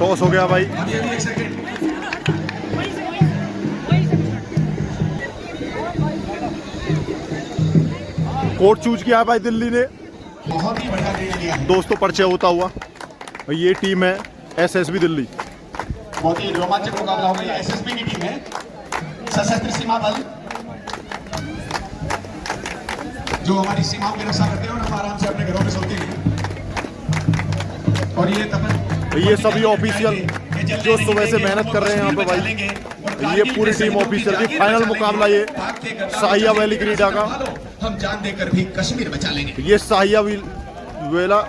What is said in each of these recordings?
Toss हो गया भाई। कोर्ट चूज किया है भाई दिल्ली ने। बहुत ही बढ़िया निर्णय लिया है। दोस्तों परिचय होता हुआ ये टीम है एसएसबी दिल्ली। बहुत ही रोमांचक मुकाबला होगा। ये एसएसबी की टीम है, सशस्त्र सीमा बल, जो हमारी सीमाओं की रक्षा करते हैं और हम आराम से अपने घरों में सोते हैं। और ये सभी ऑफिशियल जो सुबह से मेहनत कर रहे हैं यहाँ पे भाई। ये पूरी टीम ऑफिशियल की फाइनल मुकाबला ये साहिया वैली क्रीडा का। हम जान देकर भी कश्मीर बचा लेंगे। ये साहिया वेला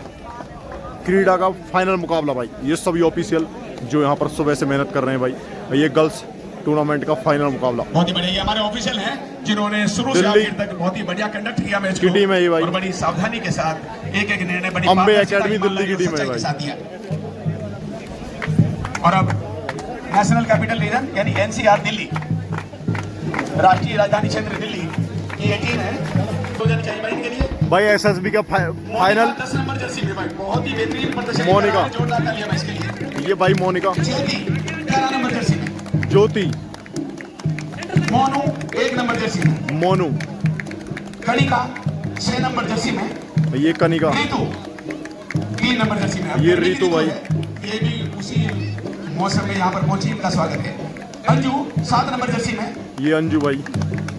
क्रीडा का फाइनल मुकाबला भाई। ये सभी ऑफिशियल जो यहाँ पर सुबह से मेहनत कर रहे हैं भाई। ये गर्ल्स टूर्नामेंट का फाइनल मुकाबला। बहुत ही बढ़िया। ये हमारे ऑफिशियल हैं जिन्होंने शुरू से आखिर तक बहुत ही बढ़िया कंडक्ट किया मैच को। टीम है ये भाई और बड़ी सावधानी के साथ एक एक निर्णय बड़ी अम्बे एकेडमी दिल्ली की टीम है भाई। और अब नेशनल कैपिटल रीजन यानी एनसीआर दिल्ली, राष्ट्रीय राजधानी क्षेत्र दिल्ली की ये टीम है। दो जन चाहिए भाई इनके लिए भाई एसएसबी का फाइनल 10 नंबर जर्सी में भाई बहुत ही बेहतरीन प्रदर्शन। मोनिका, जोरदार तालियां इसके लिए। ये भाई मोनिका। ज्योति 11 नंबर जर्सी में। ज्योति। मोनू 1 नंबर जर्सी में। मोनू। कनिका 6 नंबर जर्सी में। ये कनिका। ऋतु 3 नंबर जर्सी में। ये ऋतु भाई। ये भी उसी मौसम में यहाँ पर पहुंची, इनका स्वागत है। अंजू 7 नंबर जर्सी में। ये अंजू भाई।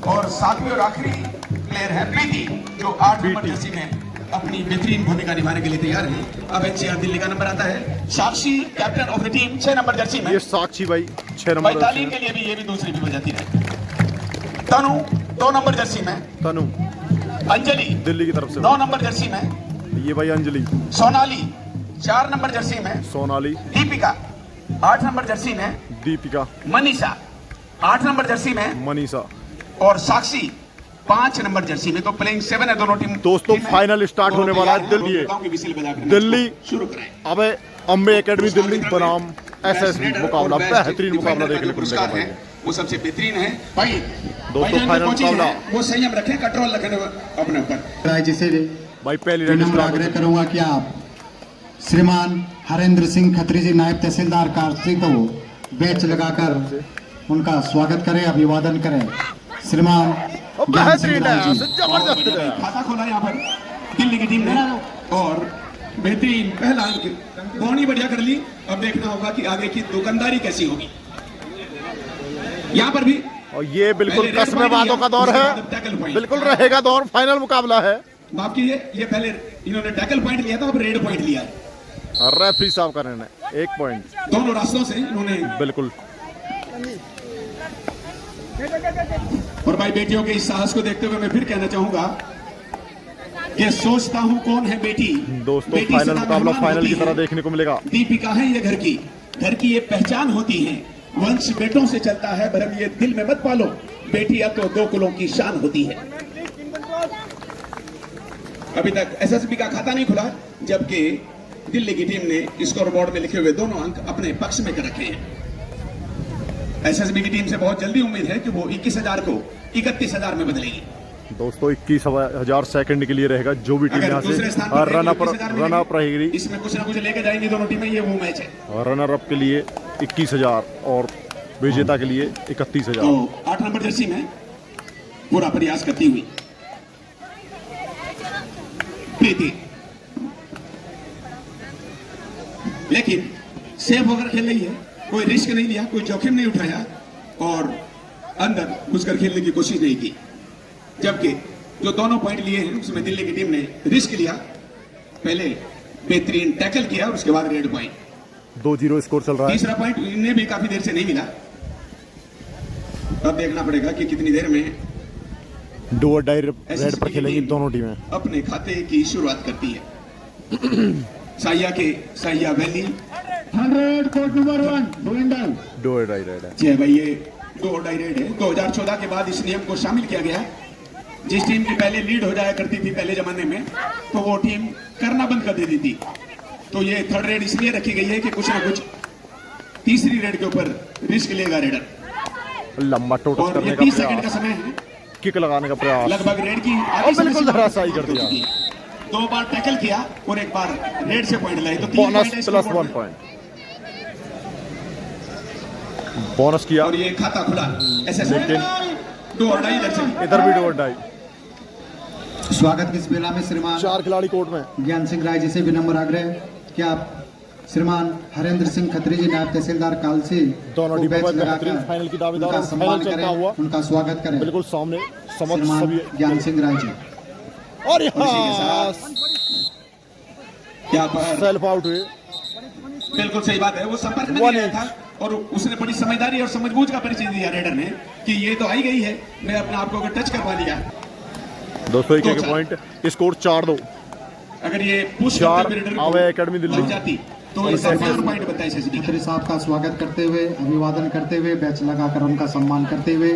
और सातवीं और आखिरी प्लेयर है प्रीति, जो 8 नंबर जर्सी में अपनी बेहतरीन भूमिका निभाने के लिए तैयार है। अब एनसीआर दिल्ली का नंबर आता है। Sakshi captain of the team 6 number jersey में। ये साक्षी भाई 6 नंबर जर्सी के लिए भी ये भी दूसरी भी हो जाती है। तनु 2 नंबर जर्सी में। तनु। अंजलि दिल्ली की तरफ से 9 नंबर जर्सी में। ये भाई अंजलि। सोनाली 4 नंबर जर्सी में। सोनाली। दीपिका 8 नंबर जर्सी में। दीपिका। मनीषा 8 नंबर जर्सी में। मनीषा। और साक्षी 5 नंबर जर्सी में। तो प्लेइंग 7 है दोनों टीम। दोस्तों फाइनल स्टार्ट होने वाला है दिल्ली शुरू कराएं। अब अम्बे एकेडमी दिल्ली बनाम एसएसबी मुकाबला। बेहतरीन मुकाबला देखने को मिलेगा भाई। वो सबसे बेहतरीन है भाई। दोस्तों फाइनल मुकाबला वो संयम रखें, कंट्रोल रखें अपने ऊपर। जिसे भाई पहली नंबर आग्रह करूंगा कि आप श्रीमान हरेंद्र सिंह खत्री जी नायब तहसीलदार कार्तिक को बेच लगाकर उनका स्वागत करें, अभिवादन करें। श्रीमान बेहतरीन है, जबरदस्त है। खाता खोला यहाँ पर दिल्ली की टीम ने और बेहतरीन पहला अंक बौनी बढ़िया कर ली। अब देखना होगा कि आगे की दुकानदारी कैसी होगी यहाँ पर भी। और ये बिल्कुल कसमे बातों का दौर है, बिल्कुल रहेगा दौर। फाइनल मुकाबला है। माफ कीजिए, ये पहले इन्होंने टैकल पॉइंट लिया था, अब रेड पॉइंट लिया है। रेफरी साहब कर रहे हैं 1 पॉइंट दोनों रास्तों से इन्होंने। बिल्कुल। और भाई बेटियों के इस साहस को देखते हुए मैं फिर कहना चाहूंगा कि सोचता हूं कौन है बेटी। दोस्तों फाइनल मुकाबला फाइनल की तरह देखने को मिलेगा। दीपिका है ये घर की ये पहचान होती है। वंश बेटों से चलता है, भरम ये दिल में मत पालो। बेटियां तो 2 कुलों की शान होती है। अभी तक एसएसबी का खाता नहीं खुला, जबकि दिल्ली की टीम ने स्कोर बोर्ड में लिखे हुए दोनों अंक अपने पक्ष में कर रखे हैं। एसएसबी की टीम से बहुत जल्दी उम्मीद है कि वो 21,000 को 31,000 में बदलेगी। दोस्तों 21,000 सेकंड के लिए रहेगा जो भी टीम यहाँ से रन अप रहेगी। इसमें कुछ ना कुछ लेकर जाएंगी दोनों टीमें, ये वो मैच है। रनर अप के लिए 21,000 और विजेता के लिए 31,000। तो 8 नंबर जर्सी में पूरा प्रयास करती हुई प्रीति, लेकिन सेफ होकर खेल रही है। कोई रिस्क नहीं लिया, कोई जोखिम नहीं उठाया और अंदर घुसकर खेलने की कोशिश नहीं की। जबकि जो दोनों पॉइंट लिए हैं उसमें दिल्ली की टीम ने रिस्क लिया, पहले बेहतरीन टैकल किया और उसके बाद रेड पॉइंट। 2-0 स्कोर चल रहा है। तीसरा पॉइंट इन्हें भी काफी देर से नहीं मिला। अब देखना पड़ेगा कि कितनी देर में डू और डाई रेड पर खेलेंगी दोनों टीमें। अपने खाते की शुरुआत करती है। Sahiya volley 100 court number 1 going down. Do or die raid है जी भाई, ये डू और डाई रेड है। 2014 के बाद इस नियम को शामिल किया गया। जिस टीम की पहले लीड हो जाया करती थी पहले जमाने में, तो वो टीम करना बंद कर देती थी। तो ये 3rd रेड इसलिए रखी गई है कि कुछ ना कुछ तीसरी रेड के ऊपर रिस्क लेगा रेडर। लंबा टोटल और करने ये का 30 सेकंड का प्रयास, समय है, किक लगाने का प्रयास, लगभग रेड की बिल्कुल धराशायी कर दिया। 2 बार टैकल किया और 1 बार रेड से पॉइंट लाए, तो 3 bonus point plus 1 point. Bonus किया, और ये खाता खुला ऐसे दो और ढाई दर्शक। इधर भी 2 और 2.5। स्वागत की इस बेला में श्रीमान 4 खिलाड़ी कोर्ट में। ज्ञान सिंह राय जी से विनम्र आग्रह कि आप श्रीमान हरेंद्र सिंह खत्री जी नायब तहसीलदार कालसी दोनों को डिब्बा बैच में लगाकर बेहतरीन फाइनल की दावेदार उनका और सम्मान फाइनल चलता करें, हुआ उनका स्वागत करें बिल्कुल सामने समझ श्रीमान सभी ज्ञान सिंह राय जी। और यहाँ यहाँ पर सेल्फ आउट हुए। बिल्कुल सही बात है, वो संपर्क में नहीं आया था और उसने बड़ी समझदारी और समझबूझ का परिचय दिया रेडर ने कि ये तो आई गई है, मैं अपने आप को टच करवा लिया। दोस्तों एक एक पॉइंट, स्कोर 4-2। अगर ये पुश 4 आवे एकेडमी दिल्ली लग जाती तो इसे 4 पॉइंट बताए एसएसबी खत्री साहब का स्वागत करते हुए, अभिवादन करते हुए, बैच लगाकर उनका सम्मान करते हुए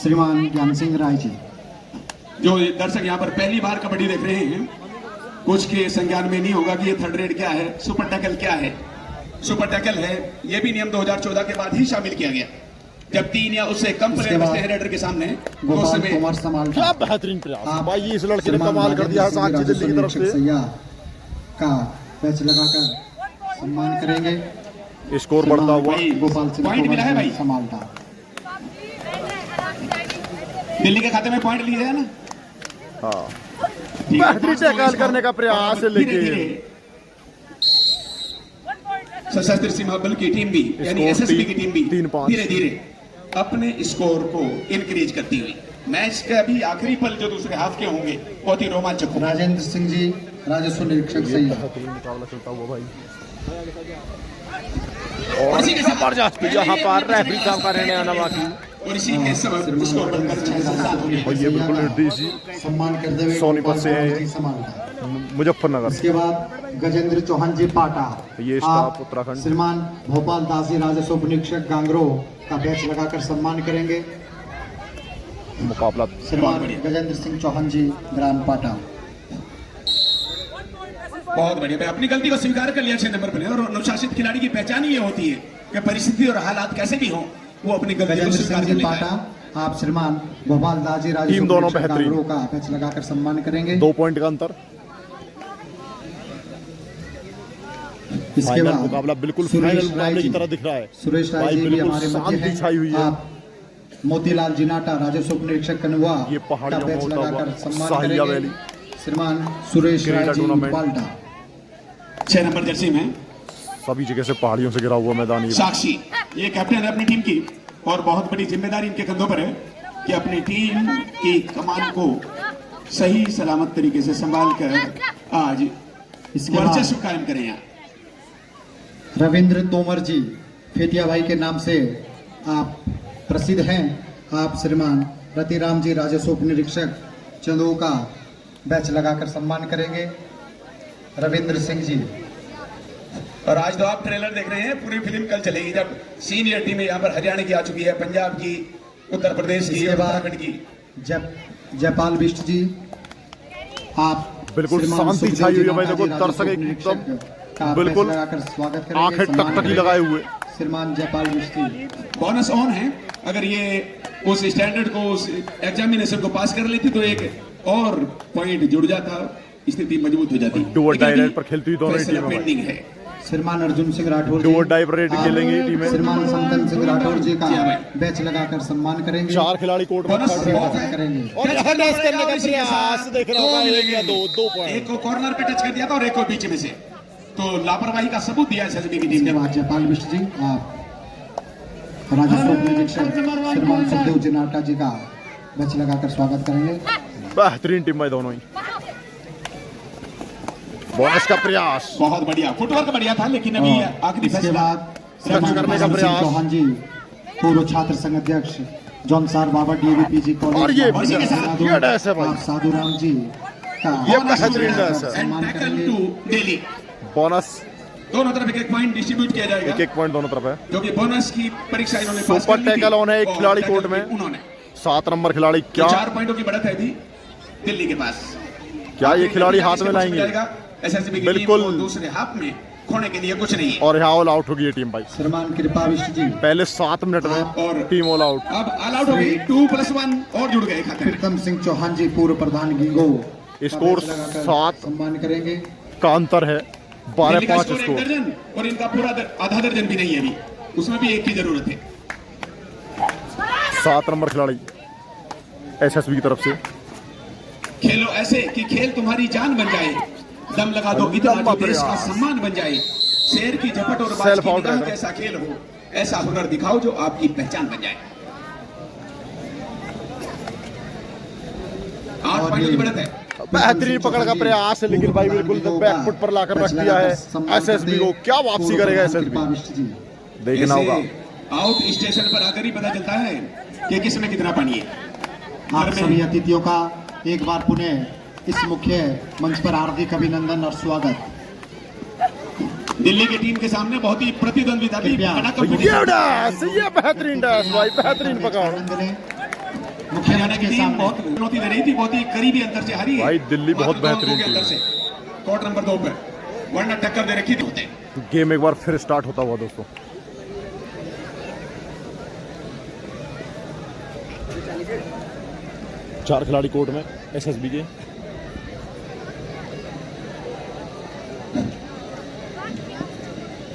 श्रीमान ज्ञान सिंह राय जी। जो दर्शक यहाँ पर पहली बार कबड्डी देख रहे हैं, कुछ के संज्ञान में नहीं होगा कि ये थर्ड रेड क्या है, सुपर टैकल क्या है। सुपर टैकल है, ये भी नियम 2014 के बाद ही शामिल किया गया, जब 3 या उससे कम प्लेयर बचते हैं रेडर के सामने तो गोपाल उसमें कुमार समाल क्या बेहतरीन प्रयास भाई, इस लड़के ने कमाल कर दिया साक्षी दिल्ली की तरफ से। का बैच लगाकर सम्मान करेंगे। स्कोर बढ़ता हुआ गोपाल सिंह पॉइंट मिला है भाई। समालता दिल्ली के खाते में पॉइंट लिए है ना। हाँ, बेहतरीन टैकल करने का प्रयास है, लेकिन सशस्त्र सीमा बल की टीम भी यानी एसएसबी की टीम भी 3-5 धीरे धीरे अपने स्कोर को इंक्रीज करती हुई मैच के अभी आखिरी पल जो दूसरे हाफ के होंगे बहुत ही रोमांचक होंगे। राजेंद्र सिंह जी राजस्व निरीक्षक सही मुकाबला चलता हुआ भाई। और जबरदस्त यहाँ पर रेफरी साहब का रहने आना बाकी, और इसी के सबब स्कोर बढ़कर 6 से 7 हो गया। और ये बिल्कुल निर्देशी सम्मान करते हुए सोनीपत से है, जी समालता। मुजफ्फरनगर। इसके बाद गजेंद्र चौहान जी पाटा, ये आप स्टाफ उत्तराखंड। श्रीमान भोपाल दास जी राजस्व उपनिरीक्षक गांगरो का बैच लगाकर सम्मान करेंगे। मुकाबला श्रीमान गजेंद्र सिंह चौहान जी ग्राम पाटा। बहुत बढ़िया भाई, अपनी गलती को स्वीकार कर लिया 6 नंबर पर। और अनुशासित खिलाड़ी की पहचान ही ये होती है कि परिस्थिति और हालात कैसे भी हो वो अपनी गलती को गजेंद्र स्वीकार सिंह कर जी लेता पाटा, है। आप श्रीमान भोपाल दास जी राजस्व टीम दोनों उपनिरीक्षक बेहतरीन। गांगरो का बैच लगाकर सम्मान करेंगे। 2 पॉइंट का अंतर। इसके फाइनल बाद मुकाबला बिल्कुल सुरेश फाइनल राय मुकाबले की जी। तरह दिख रहा है। सुरेश राय भाई जी भी बिल्कुल हमारे मध्य शांति छाई हुई हैं। है। आप मोतीलाल जिनाटा राजस्व उपनिरीक्षक कनुआ ये का पहाड़ियों में बैच होता लगाकर हुआ सम्मान साहिया करेंगे। वैली श्रीमान सुरेश राय क्रीडा जी टूर्नामेंट। पाल्टा। 6 नंबर जर्सी में सभी जगह से पहाड़ियों से गिरा हुआ मैदान। ये साक्षी ये कैप्टन है अपनी टीम की और बहुत बड़ी जिम्मेदारी इनके कंधों पर है कि अपनी टीम की कमान को सही सलामत तरीके से संभाल कर आज इसके बाद वर्चस्व कायम करें। यहाँ रविंद्र तोमर जी फेटिया भाई के नाम से आप प्रसिद्ध हैं। आप श्रीमान रतिराम जी राजस्व उपनिरीक्षक चंदू का बैच लगाकर सम्मान करेंगे। रविंद्र सिंह जी। और आज तो आप ट्रेलर देख रहे हैं, पूरी फिल्म कल चलेगी जब सीनियर टीमें यहाँ पर हरियाणा की आ चुकी है, पंजाब की, उत्तर प्रदेश की, इसके बाद उत्तराखंड की। जयपाल बिष्ट जी, आप बिल्कुल श्रीमान शांति सुखदेव छाई हुई है जी भाई। देखो नाथा जी दर्शक राजस्व एकदम उपनिरीक्षक का बिल्कुल बैच लगाकर स्वागत करेंगे। आंखें सम्मान टकटकी करेंगे। लगाए हुए। श्रीमान जयपाल बिष्ट जी। बोनस ऑन है, अगर ये उस स्टैंडर्ड को, उस एग्जामिनेशन को पास कर लेती तो एक और पॉइंट जुड़ जाता, स्थिति मजबूत हो जाती। डू और डाई लेकिन रेड पर खेलती हुई दोनों फैसला टीमें भाई। पेंडिंग है। श्रीमान अर्जुन सिंह राठौर डू और जी, डाई पर रेड आप खेलेंगी टीमें। श्रीमान समतन सिंह राठौर जी का जी हाँ भाई। बैच लगाकर सम्मान करेंगे। 4 खिलाड़ी कोर्ट में बोनस खड़े हैं। ऑफ है। करेंगे। और यहाँ डैश करने का प्रयास देख रहा होगा, 1 या 2 एक पॉइंट। को कॉर्नर पे टच कर दिया था और एक को बीच में से, तो लापरवाही का सबूत दिया एसएसबी की टीम इसके ने। बाद जयपाल बिष्ट जी, आप राजस्व उपनिरीक्षक श्रीमान सुखदेव जी नाटा जी का बैच लगाकर स्वागत करेंगे। बेहतरीन टीम है दोनों ही। बोनस का प्रयास। बहुत बढ़िया फुटवर्क बढ़िया था, लेकिन अभी आखिरी इसके फैसला बाद श्रीमान करने का महेंद्र सिंह प्रयास। चौहान जी, पूर्व छात्र संघ अध्यक्ष जौनसार बाबा डीएवीपीजी कॉलेज। और ये इसी के साथ ये डैश है भाई। आप साधु राम जी का ये बेहतरीन डैश है। सम्मान टैकल करेंगे। टू दिल्ली। बोनस दोनों तरफ एक पॉइंट डिस्ट्रीब्यूट किया जाएगा, 1 पॉइंट दोनों तरफ है। जो कि बोनस की परीक्षा इन्होंने पास सुपर कर ली थी। टैकल ऑन है एक और खिलाड़ी टैकल कोर्ट में। उन्होंने 7 नंबर खिलाड़ी तो क्या 4 पॉइंटों की बढ़त है अभी दिल्ली के पास। क्या ये खिलाड़ी हाथ में लाएंगे? एसएसबी की बिल्कुल। टीम को दूसरे हाफ में खोने के लिए कुछ नहीं है। और यहाँ ऑल आउट होगी ये टीम भाई। श्रीमान कृपा बिष्ट जी, पहले 7 मिनट में और टीम ऑल आउट। अब ऑल आउट हो गई, 2+1 और जुड़ गए खाते में। प्रीतम सिंह चौहान जी, पूर्व प्रधान गिंगो का स्कोर बैच लगाकर 7 सम्मान करेंगे। का अंतर है। दिल्ली का 12-5 स्कोर 1 स्कोर। दर्जन और इनका पूरा आधा दर्जन भी नहीं है अभी, उसमें भी एक की जरूरत है। 7 नंबर खिलाड़ी एसएसबी की तरफ से। खेलो ऐसे कि खेल तुम्हारी जान बन जाए, दम लगा दो इतना कि देश का सम्मान बन जाए, शेर की झपट और बाज सेल्फ की आउट निगाह है। जैसा खेल हो, ऐसा हुनर दिखाओ जो आपकी पहचान बन जाए। 8 पॉइंट की बढ़त है। बेहतरीन पकड़ का प्रयास है, लेकिन भाई बिल्कुल बैकफुट पर लाकर रख दिया है एसएसबी को। क्या वापसी करेगा एसएसबी, देखना होगा। आउट स्टेशन पर आकर ही पता चलता है कि किसमें कितना पानी है। आप सभी अतिथियों का एक बार पुनः इस मुख्य मंच पर हार्दिक अभिनंदन और स्वागत। दिल्ली की टीम के सामने बहुत ही प्रतिद्वंद्विता थी, कृपया। बड़ा ये कंपटीशन। डैश, ये बेहतरीन डैश भाई, बेहतरीन पकड़। आनंद लें। मुख्य हरियाणा मंच की के टीम सामने बहुत चुनौती दे रही थी, बहुत ही करीबी अंतर से हारी है। भाई, दिल्ली बहुत मात्र 2 बेहतरीन अंकों के टीम अंतर से कोर्ट नंबर 2 पर, वरना टक्कर दे रखी थी होते। गेम एक बार फिर स्टार्ट होता हुआ दोस्तों। चार खिलाड़ी कोर्ट में एसएसबी के।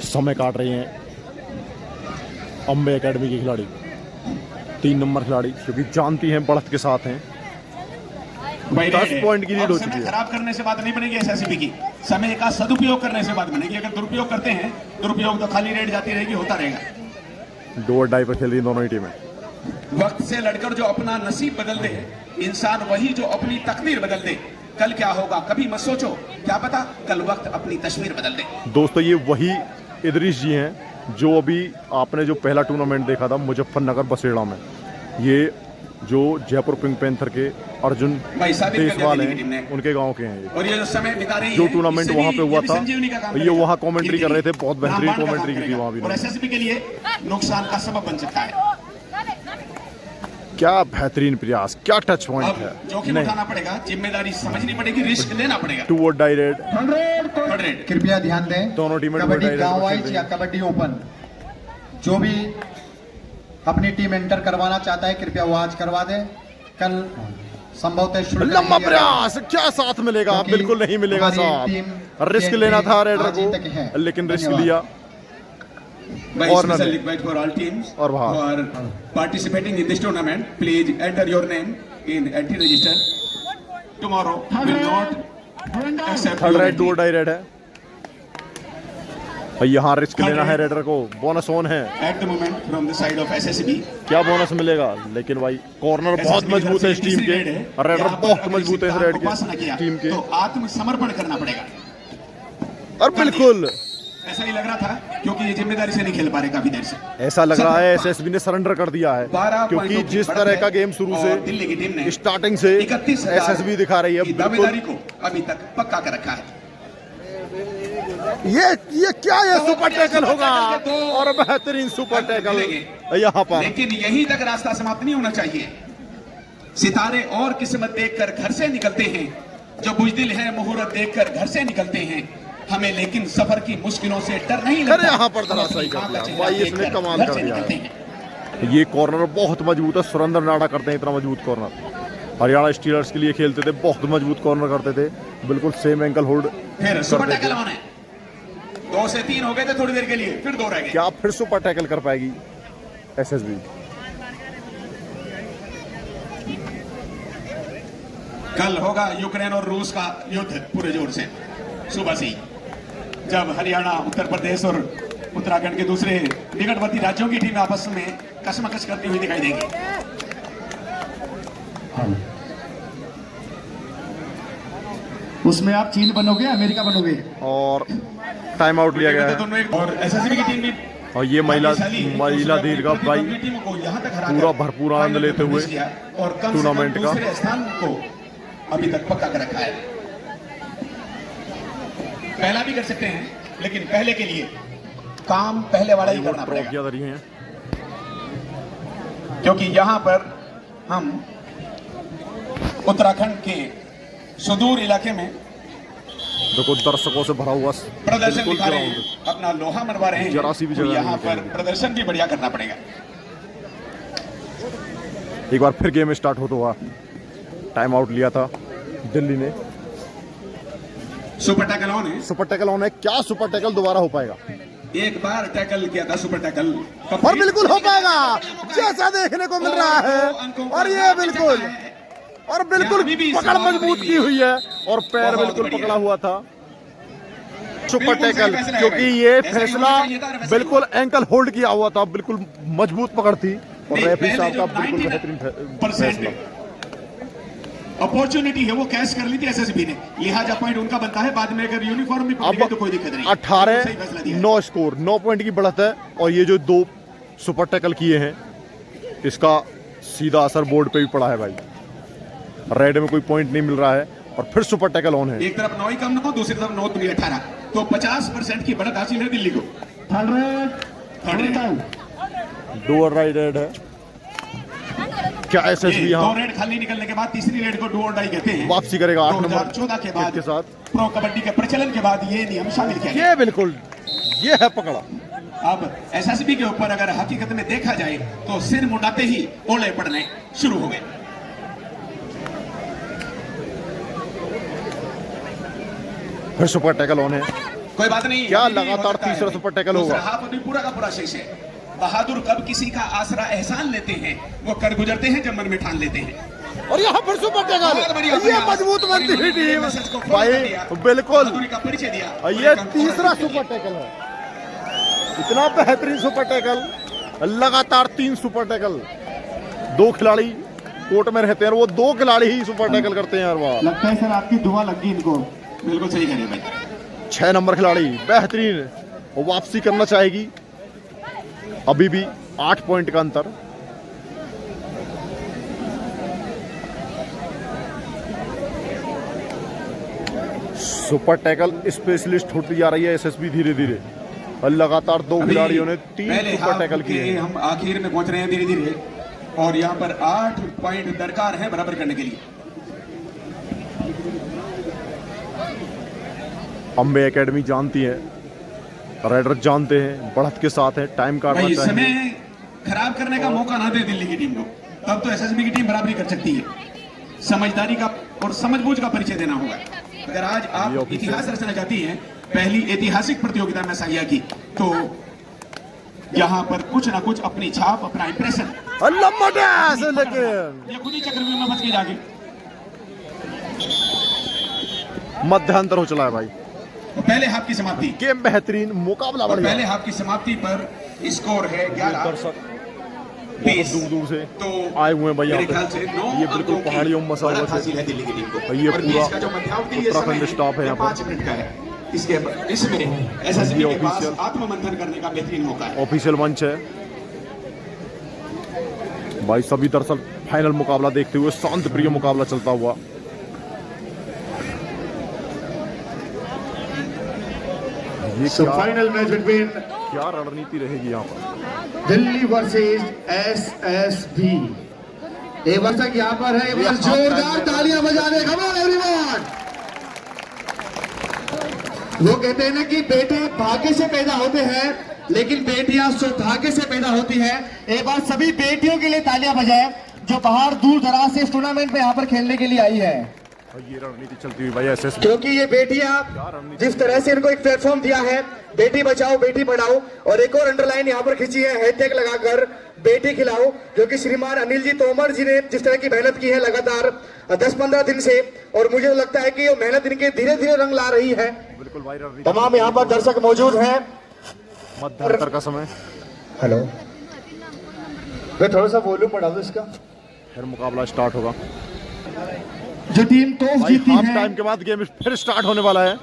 समय काट रहे हैं अम्बे एकेडमी के खिलाड़ी। 3 नंबर खिलाड़ी क्योंकि जानती हैं बढ़त के साथ हैं। 10 पॉइंट की लीड हो चुकी है। खराब करने से बात नहीं बनेगी एसएसबी की, समय का सदुपयोग करने से बात बनेगी। अगर दुरुपयोग करते हैं, दुरुपयोग तो खाली रेड जाती रहेगी, होता रहेगा। डू और डाई पर खेल रही दोनों ही टीमें। वक्त से लड़कर जो अपना नसीब बदल दे इंसान, वही जो अपनी तकदीर बदल दे। कल क्या होगा कभी मत सोचो, क्या पता कल वक्त अपनी तस्वीर बदल दे। दोस्तों ये वही इदरीस जी हैं जो अभी आपने जो पहला टूर्नामेंट देखा था मुजफ्फरनगर बसेड़ा में। ये जो जयपुर पिंक पैंथर के अर्जुन भाई साबित कर दिया देसवाल दिल्ली की टीम ने। हैं, उनके गांव के हैं ये। और ये जो समय बिता रही जो है, टूर्नामेंट इससे वहाँ भी- पे हुआ ये भी था, संजीवनी का काम ये करेगा। वहाँ कमेंट्री कर रहे थे, बहुत बेहतरीन रामबाण का काम कमेंट्री की थी करेगा। वहाँ भी और एसएसबी के लिए नुकसान का सबब बन सकता है। क्या बेहतरीन प्रयास, क्या टच पॉइंट अब है। जोखिम नहीं, उठाना पड़ेगा, जिम्मेदारी समझनी पड़ेगी, रिस्क लेना पड़ेगा। टू और डाई रेड। Third red. कृपया ध्यान दें, दोनों टीमें कबड्डी डबल गांव डायरेक्ट वाइज खेल या रही कबड्डी ओपन, जो भी अपनी टीम एंटर करवाना चाहता है कृपया वो आज करवा दें। कल संभवतः शुल्क लंबा नहीं लिया प्रयास, क्या साथ मिलेगा? क्योंकि बिल्कुल नहीं मिलेगा हमारी टीम साथ। रिस्क के लेना था रेडर आज ही तक है। को, लेकिन रिस्क धन्यवाद। लिया। By और special number. request for all teams और बाहर। who are participating in this tournament, please enter your name in entry register. Tomorrow will not accept third your raid, two और entry. डाई रेड है भाई। यहाँ risk लेना है raider को। Bonus on है। At the moment from the side of SSB, क्या bonus मिलेगा? लेकिन भाई कॉर्नर बहुत SSB मजबूत है इस टीम तीसरी के। रेड है। रेडर यहाँ पर बहुत अगर मजबूत है इस सिद्धांत रेड को पास ना के किया, टीम के। तो आत्मसमर्पण करना पड़ेगा। और बिल्कुल ऐसा ही लग रहा था क्योंकि ये जिम्मेदारी से नहीं खेल पा रहे काफी देर से। ऐसा लग रहा है एसएसबी ने सरेंडर कर दिया है, 12 क्योंकि पॉइंटों की जिस बढ़त तरह है का गेम शुरू और दिल्ली की टीम ने से स्टार्टिंग से 31,000 एसएसबी दिखा रही है की बिल्कुल। दावेदारी को अभी तक पक्का कर रखा है। ये क्या ये सुपर टैकल होगा? सुपर टैकल के 2 और बेहतरीन सुपर टैकल मिलेंगे। यहाँ पर। लेकिन यहीं तक रास्ता समाप्त नहीं होना चाहिए। सितारे और किस्मत देखकर घर से निकलते हैं, जो बुजदिल है मुहूर्त देखकर घर से निकलते हैं। हमें लेकिन सफर की मुश्किलों से डर नहीं लगता। अरे यहाँ पर जरा हम सही अपनी कर दिया। मां का चेहरा भाई, इसने देखकर कमाल घर कर से दिया है। निकलते हैं। ये कॉर्नर बहुत मजबूत है। सुरेंद्र नाडा करते हैं इतना मजबूत कॉर्नर। हरियाणा स्टीलर्स के लिए खेलते थे, बहुत मजबूत कॉर्नर करते थे, बिल्कुल सेम एंकल होल्ड फिर सुपर करते टैकल थे। होने 2 से 3 हो गए थे थोड़ी देर के लिए, फिर 2 रह गए। क्या फिर सुपर टैकल कर पाएगी एसएसबी? कल होगा यूक्रेन और रूस का युद्ध पूरे जोर से सुबह से ही, जब हरियाणा, उत्तर प्रदेश और उत्तराखंड के दूसरे निकटवर्ती राज्यों की टीम आपस में कशमकश करती हुई दिखाई देगी। उसमें आप चीन बनोगे अमेरिका बनोगे? और टाइम आउट लिया गया है। दोनों एक और एसएसबी की टीम भी और ये महिला धीर का भाई टीमों को यहाँ तक हरा पूरा भरपूर आनंद लेते हुए और कम से कम टूर्नामेंट का। दूसरे स्थान को अभी तक पक्का कर रखा है। पहला भी कर सकते हैं, लेकिन पहले के लिए काम पहले वाला ही करना पड़ेगा, ट्रॉफियां धरी हैं। क्योंकि यहाँ पर हम उत्तराखंड के सुदूर इलाके में देखो दर्शकों से भरा हुआ प्रदर्शन बिल्कुल दिखा रहे ग्राउंड। हैं, अपना लोहा मनवा रहे हैं। जरा सी भी तो जगह यहाँ नहीं पर निकलेगी। प्रदर्शन भी बढ़िया करना पड़ेगा। एक बार फिर गेम स्टार्ट होता हुआ। टाइम आउट लिया था दिल्ली ने। सुपर टैकल ऑन है। सुपर टैकल ऑन है। क्या सुपर टैकल दोबारा हो पाएगा? एक बार टैकल किया था, सुपर टैकल, और बिल्कुल हो पाएगा जैसा देखने को मिल रहा है। और ये बिल्कुल पकड़ मजबूत की हुई है और पैर बिल्कुल पकड़ा हुआ था। सुपर टैकल, क्योंकि ये फैसला बिल्कुल एंकल होल्ड किया हुआ था, बिल्कुल मजबूत पकड़ थी और रेफरी साहब का बिल्कुल बेहतरीन फैसला। अपॉर्चुनिटी है वो कैश कर ली थी एसएसबी ने, लिहाजा पॉइंट उनका बनता है। बाद में अगर यूनिफॉर्म भी पकड़ गए तो कोई दिक्कत नहीं। 18-9 स्कोर, 9 पॉइंट की बढ़त है। और ये जो 2 सुपर टैकल किए हैं इसका सीधा असर बोर्ड पे भी पड़ा है भाई। रेड में कोई पॉइंट नहीं मिल रहा है और फिर सुपर टैकल ऑन है। एक तरफ 9 ही कम 9, दूसरी तरफ 9 दूनी 18, तो 50% की बढ़त हासिल है दिल्ली को। डू और राइट रेड है। क्या एसएसबी दो रेड खाली निकलने के बाद तीसरी रेड को डू और डाई कहते हैं। वापसी करेगा 8 नंबर 2014 के बाद के साथ प्रो कबड्डी के प्रचलन के बाद ये नियम शामिल किया गया। ये बिल्कुल ये है पकड़ा। अब एसएसबी के ऊपर अगर हकीकत में देखा जाए तो सिर मुंडाते ही ओले पड़ने शुरू हो गए। फिर सुपर टैकल ऑन है। कोई बात नहीं, क्या लगातार तीसरा सुपर टैकल होगा। हाफ अभी पूरा का पूरा शेष है। बहादुर कब किसी का आसरा एहसान लेते हैं, वो कर गुजरते हैं जब मन में ठान लेते हैं। और यहाँ पर सुपर टैकल, ये मजबूत बनती हुई टीम भाई बिल्कुल। का परिचय दिया। ये तीसरा सुपर टैकल है, इतना बेहतरीन सुपर टैकल। लगातार 3 सुपर टैकल, 2 खिलाड़ी कोर्ट में रहते हैं और वो 2 खिलाड़ी ही सुपर टैकल करते हैं हर बार। लगता है सर आपकी दुआ लगी इनको। बिल्कुल सही कह रहे हैं भाई। 6 नंबर खिलाड़ी बेहतरीन वापसी करना चाहेगी। अभी भी 8 पॉइंट का अंतर। सुपर टैकल स्पेशलिस्ट होती जा रही है एसएसबी धीरे धीरे और लगातार 2 खिलाड़ियों ने 3 सुपर टैकल किए। हम आखिर में पहुंच रहे हैं धीरे धीरे और यहाँ पर 8 पॉइंट दरकार है बराबर करने के लिए। अम्बे एकेडमी जानती है, राइडर जानते हैं, बढ़त के साथ है, टाइम काटना चाहिए। समय खराब करने का मौका ना दे दिल्ली की टीम को, तब तो एसएसबी की टीम बराबरी कर सकती है। समझदारी का और समझबूझ का परिचय देना होगा। अगर आज आप इतिहास रचना चाहती हैं, पहली ऐतिहासिक प्रतियोगिता में साहिया की, तो यहाँ पर कुछ ना कुछ अपनी छाप, अपना इंप्रेशन। लेकिन ये खुद ही चक्रव्यूह में फंस के जाके मध्यांतर हो चला है भाई। पहले हाफ की समाप्ति, गेम बेहतरीन, मुकाबला बढ़िया। पहले हाफ की समाप्ति पर स्कोर है 11। दर्शक दूर दूर से तो आए हुए हैं भाई यहाँ मेरे ख्याल से पे। ये बिल्कुल पहाड़ियों में मसा हुआ है दिल्ली की टीम को। ये और पूरा इसका जो मध्यावधि ये उत्तराखंड समय स्टाफ है यहाँ 5 मिनट का है। इसमें एसएसबी के पास ऑफिशियल आत्ममंथन करने का बेहतरीन मौका है। ऑफिशियल मंच है भाई। सभी दरअसल फाइनल मुकाबला देखते हुए शांत प्रिय मुकाबला चलता हुआ। ये फाइनल मैच बिटवीन क्या रणनीति रहेगी यहाँ पर। Delhi versus SSB. एक बार तक यहाँ पर है, जोरदार तालियां बजा दे। Come on everyone. वो कहते हैं ना कि बेटे भाग्य से पैदा होते हैं लेकिन बेटियां सौभाग्य से पैदा होती है। एक बार सभी बेटियों के लिए तालियां बजाएं जो बाहर दूर दराज से इस टूर्नामेंट में यहाँ पर खेलने के लिए आई है। ये रणनीति चलती हुई भाई एसएसबी, क्योंकि ये बेटियां जिस तरह से इनको एक प्लेटफॉर्म दिया है, बेटी बचाओ बेटी पढ़ाओ, और एक और अंडरलाइन यहाँ पर खींची है हैशटैग लगाकर बेटी खिलाओ, जो कि श्रीमान अनिल जी तोमर जी ने जिस तरह की मेहनत की है लगातार 10-15 दिन से, और मुझे लगता है कि वो मेहनत इनके धीरे धीरे रंग ला रही है। बिल्कुल भाई रणनीति। तमाम यहाँ पर दर्शक मौजूद हैं। मध्यांतर का समय। हेलो, मैं थोड़ा सा वॉल्यूम बढ़ा दूं इसका। फिर मुकाबला स्टार्ट होगा। जो टीम टॉस भाई जीती हाफ है, टाइम के बाद गेम फिर स्टार्ट होने वाला है।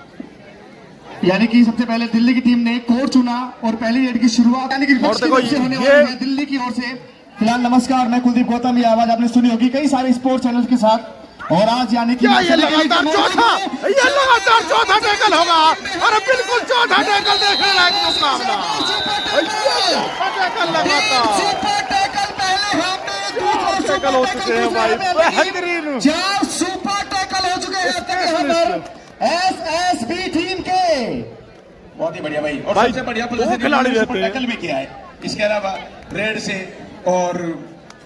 यानी कि सबसे पहले दिल्ली की टीम ने कोर चुना और पहली रेड की शुरुआत यानी कि विपक्ष की तरफ से होने वाली है दिल्ली की ओर से। फिलहाल नमस्कार, मैं कुलदीप गौतम। ये आवाज आपने सुनी होगी कई सारे स्पोर्ट्स चैनल्स के साथ। और आज यानी कि ये लगातार चौथा टैकल होगा और बिल्कुल चौथा टैकल देखने लायक मुकाबला। टैकल लगातार टैकल हो चुके हैं भाई, बेहतरीन 4 सुपर टैकल हो चुके हैं एसएसबी टीम के। बहुत ही बढ़िया भाई। और भाई, सबसे बढ़िया दो खिलाड़ी रहते हैं। टैकल भी किया है। इसके अलावा रेड से और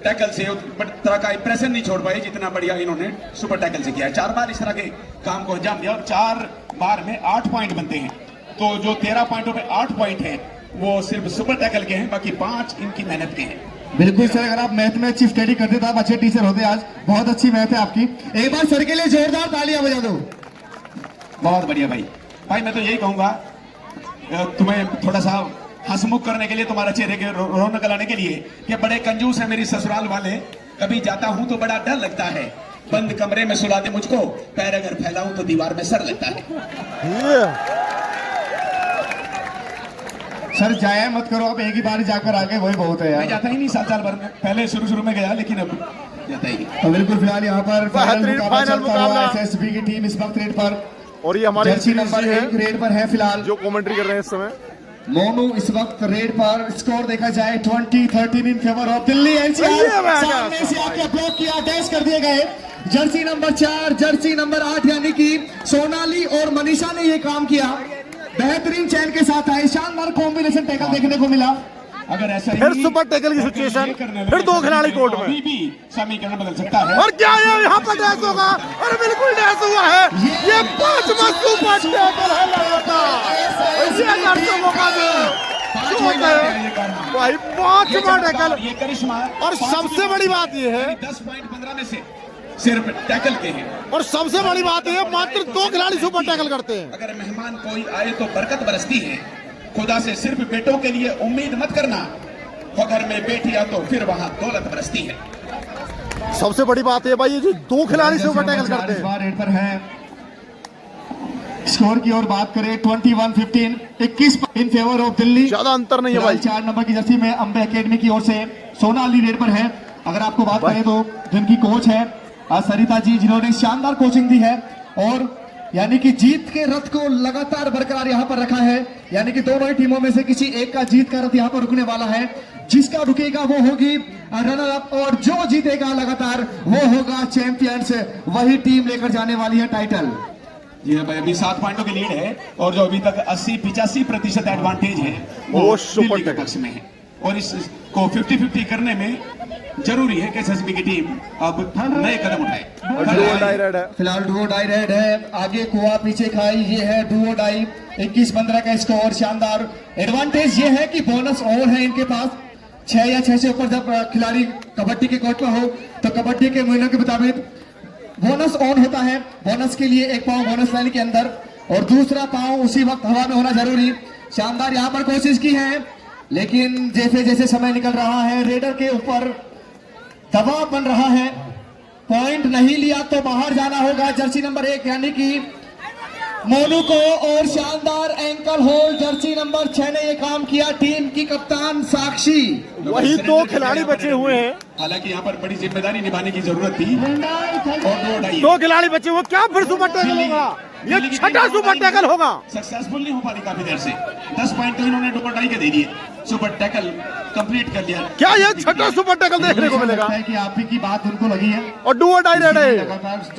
टैकल से तरह का इंप्रेशन नहीं छोड़ पाए जितना बढ़िया इन्होंने सुपर टैकल से किया है। 4 बार इस तरह के काम को अंजाम दिया और 4 बार में 8 पॉइंट बनते हैं। तो जो 13 पॉइंटों में 8 पॉइंट हैं वो सिर्फ सुपर टैकल के हैं, बाकी 5 इनकी मेहनत के हैं। बिल्कुल सर, अगर आप मैथ में अच्छी स्टडी करते तो आप अच्छे टीचर होते। आज बहुत अच्छी मैथ है आपकी। एक बार सर के लिए जोरदार तालियां बजा दो। बहुत बढ़िया भाई। भाई मैं तो यही कहूंगा तुम्हें थोड़ा सा हंसमुख करने के लिए, तुम्हारे चेहरे के रौनक लाने के लिए कि बड़े कंजूस है मेरी ससुराल वाले। कभी जाता हूं तो बड़ा डर लगता है, बंद कमरे में सुला दे मुझको, पैर अगर फैलाऊं तो दीवार में सर लगता है। सर जाया मत करो, आप एक ही बार जाकर आगे वही बहुत है मैं यार। जाता ही नहीं साल भर में, पहले शुरू में गया लेकिन अब जाता ही नहीं। तो बिल्कुल फिलहाल यहाँ पर बेहतरीन फाइनल मुकाबला। एसएसबी की टीम इस वक्त रेड पर, और ये हमारे जर्सी नंबर 1 रेड पर है फिलहाल। जो कमेंट्री कर रहे हैं इस समय, मोनू इस वक्त रेड पर। स्कोर देखा जाए 20-13 in favour of Delhi NCR. ये बात है। सामने से आके ब्लॉक किया, डैश कर दिए गए। जर्सी नंबर 4, जर्सी नंबर 8 यानी कि सोनाली और मनीषा ने ये काम किया। बेहतरीन चैन के साथ आए, शानदार कॉम्बिनेशन टैकल देखने को मिला। अगर ऐसा फिर सुपर टैकल की सिचुएशन, फिर 2 खिलाड़ी कोर्ट में। अभी भी समीकरण बदल सकता है। और क्या ये यहाँ पर डैश होगा? और बिल्कुल डैश हुआ है। ये 5वां सुपर टैकल है लगातार। ये दर्शकों का जो होता है भाई 5वां टैकल। ये करिश्मा। और सबसे बड़ी बात ये है 10.15 में से सिर्फ टैकल के हैं। और सबसे बड़ी बात ये है मात्र 2 खिलाड़ी सुपर टैकल करते हैं। अगर मेहमान कोई आए तो बरकत बरसती है। खुदा से सिर्फ बेटों के लिए उम्मीद मत करना, घर में बेटियां तो फिर वहां दौलत बरसती है। सबसे बड़ी बात है भाई ये जो 2 खिलाड़ी सुपर टैकल करते हैं। रेड पर है। स्कोर की ओर बात करें 21-15, 21 इन फेवर ऑफ दिल्ली। ज्यादा अंतर नहीं है भाई। 4 नंबर की जर्सी में अंबे एकेडमी की ओर से सोनाली रेड पर है। अगर आपको बात करें तो जिनकी कोच है सरिता जी, जिन्होंने शानदार कोचिंग दी है और यानी कि जीत के रथ को लगातार बरकरार यहाँ पर रखा है। यानी कि दोनों ही टीमों में से किसी एक का जीत का रथ यहाँ पर रुकने वाला है। जिसका रुकेगा वो होगी रनर अप और जो जीतेगा लगातार वो होगा चैंपियंस। वही टीम लेकर जाने वाली है टाइटल। जी हाँ भाई, अभी 7 पॉइंटों की लीड है और जो अभी तक 80-85% एडवांटेज है वो सुपर दिल्ली के टैकल पक्ष में है। और इसको 50-50 करने में जरूरी है कि एसएसबी की टीम अब नए कदम उठाए। फिलहाल डुओ डाई रेड है, आगे कुआ पीछे खाई, ये है डुओ डाई। 21-15 का स्कोर, शानदार। एडवांटेज ये है कि बोनस और है इनके पास। 6 या 6 से ऊपर जब खिलाड़ी कबड्डी के कोर्ट में हो तो कबड्डी के नियमों के मुताबिक बोनस ऑन होता है। बोनस के लिए एक पांव बोनस लाइन के अंदर और दूसरा पांव उसी वक्त हवा में होना जरूरी। शानदार यहाँ पर कोशिश की है, लेकिन जैसे जैसे समय निकल रहा है रेडर के ऊपर दबाव बन रहा है। पॉइंट नहीं लिया तो बाहर जाना होगा जर्सी नंबर 1 यानी कि मोनू को। और शानदार एंकल होल्ड जर्सी नंबर 6 ने ये काम किया। टीम की कप्तान साक्षी। वही 2 खिलाड़ी बचे हुए हैं। हालांकि यहाँ पर बड़ी जिम्मेदारी निभाने की जरूरत थी और 2 खिलाड़ी बचे हुए, क्या फिर सुपर टैकल होगा? ये 6ठा सुपर टैकल होगा। सक्सेसफुल नहीं हो पाई काफी देर से। 10 पॉइंट तो इन्होंने डुओ डाई के दे दिए, सुपर टैकल कंप्लीट कर लिया। क्या ये 6ठा सुपर टैकल देखने को मिलेगा? है कि आप ही की बात उनको लगी है और डुओ डाई रेड है।